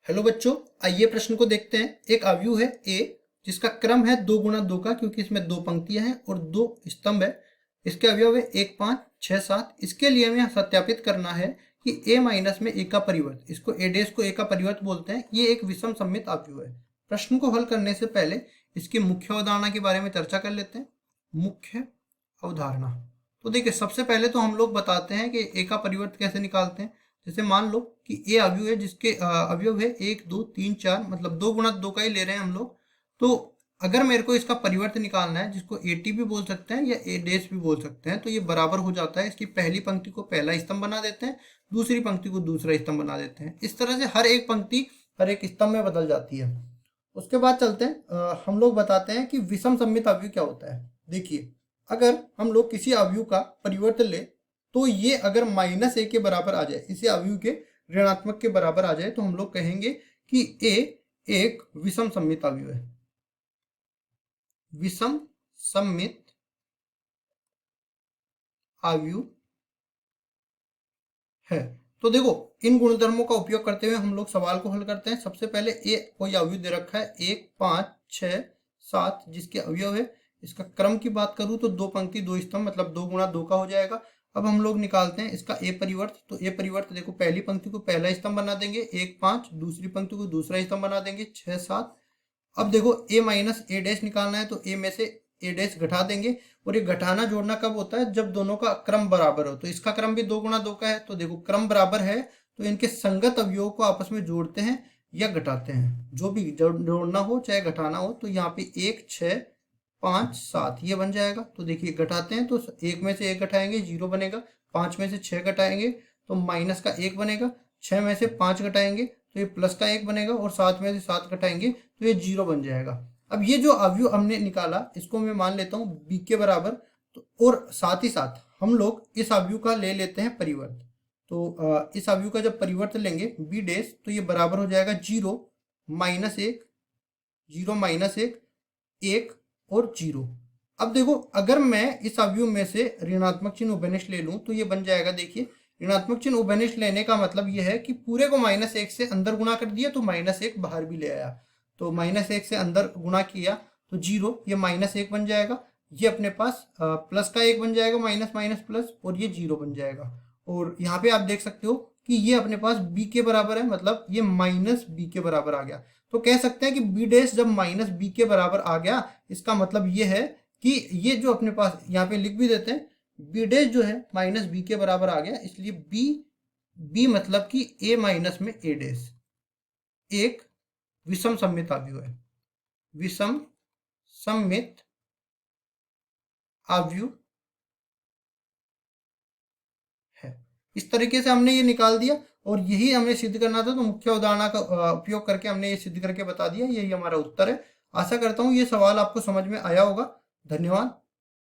Hello बच्चों, आइए प्रश्न को देखते हैं। एक अवयव है ए जिसका क्रम है 2 गुणा 2 का, क्योंकि इसमें 2 पंक्तियां हैं और 2 स्तंभ है। इसके अवयव है 1, 5, 6, 7। इसके लिए हमें सत्यापित करना है कि ए माइनस में ए का परिवर्त, इसको ए डेश को ए का परिवर्त बोलते हैं, ये एक विषम सममित अवयव है। प्रश्न को हल करने से पहले इसकी मुख्य अवधारणा के बारे में चर्चा कर लेते हैं। मुख्य अवधारणा, तो देखिए सबसे पहले तो हम लोग बताते हैं कि ए का परिवर्त कैसे निकालते हैं। जैसे मान लो कि ए अवयव है जिसके अवयव है 1, 2, 3, 4, मतलब 2 गुणा 2 का ही ले रहे हैं हम लोग। तो अगर मेरे को इसका परिवर्त निकालना है, जिसको ए टी भी बोल सकते हैं या ए डेश भी बोल सकते हैं, तो ये बराबर हो जाता है। इसकी पहली पंक्ति को पहला स्तंभ बना देते हैं, दूसरी पंक्ति को दूसरा स्तंभ बना देते हैं। इस तरह से हर एक पंक्ति हर एक स्तंभ में बदल जाती है। उसके बाद चलते हैं, हम लोग बताते हैं कि विषम सममित अवयव क्या होता है। देखिए, अगर हम लोग किसी अवयव का परिवर्त ले तो ये अगर -a के बराबर आ जाए, इसे अवयव के ऋणात्मक के बराबर आ जाए, तो हम लोग कहेंगे कि a एक विषम सममित अवयव है। विषम सममित अवयव है। तो देखो, इन गुणधर्मों का उपयोग करते हुए हम लोग सवाल को हल करते हैं। सबसे पहले ए कोई अवयव दे रखा है 1, 5, 6, 7, जिसके अवयव है। इसका क्रम की बात करूं तो 2 पंक्ति 2 स्तंभ, मतलब 2 गुणा 2 का हो जाएगा। अब हम लोग निकालते हैं इसका ए परिवर्त। तो ए परिवर्त देखो, पहली पंक्ति को पहला स्तंभ बना देंगे 1, 5, दूसरी पंक्ति को दूसरा स्तंभ बना देंगे 6, 7। अब देखो ए माइनस ए डैश निकालना है, तो ए में से ए डैश घटा देंगे। और ये घटाना जोड़ना कब होता है? जब दोनों का क्रम बराबर हो। तो इसका क्रम भी 2 गुणा 2 का है, तो देखो क्रम बराबर है तो इनके संगत अवयवों को आपस में जोड़ते हैं या घटाते हैं, जो भी जोड़ना हो चाहे घटाना हो। तो यहाँ पे 1, 6, 5, 7 ये बन जाएगा। तो देखिए घटाते हैं तो 1 में से 1 घटाएंगे 0 बनेगा, 5 में से 6 घटाएंगे तो माइनस का 1 बनेगा, 6 में से 5 घटाएंगे तो ये प्लस का 1 बनेगा, और 7 में से 7 घटाएंगे तो ये 0 बन जाएगा। अब ये जो अवयव हमने निकाला, इसको मैं मान लेता हूँ b के बराबर। तो और साथ ही साथ हम लोग इस अवयव का ले लेते हैं परिवर्त। तो इस अवयव का जब परिवर्त लेंगे b डैश, तो ये बराबर हो जाएगा 0, -1, 0, -1, 1 और 0। अब देखो, अगर मैं इस अवयव में से ऋणात्मक चिन्ह उभयनिष्ठ ले लूं तो ये बन जाएगा। देखिए, ऋणात्मक चिन्ह उभयनिष्ठ लेने का मतलब ये है कि पूरे को -1 से अंदर गुणा कर दिया तो -1 बाहर भी ले आया। तो -1 से अंदर गुणा किया तो 0, ये -1 बन जाएगा। ये अपने पास प्लस का 1 बन जाएगा, माइनस माइनस प्लस, और ये 0 बन जाएगा। और यहाँ पे आप देख सकते हो कि ये अपने पास b के बराबर है, मतलब ये -b के बराबर आ गया। तो कह सकते हैं कि b डैश जब -b के बराबर आ गया, इसका मतलब ये है कि ये जो अपने पास, यहाँ पे लिख भी देते हैं, b डैश जो है -b के बराबर आ गया। इसलिए b मतलब कि a माइनस में a डैश एक विषम सममित अवयव है। विषम सममित अवयव है। इस तरीके से हमने ये निकाल दिया और यही हमें सिद्ध करना था। तो मुख्य अवधारणा का उपयोग करके हमने ये सिद्ध करके बता दिया। यही हमारा उत्तर है। आशा करता हूँ ये सवाल आपको समझ में आया होगा। धन्यवाद।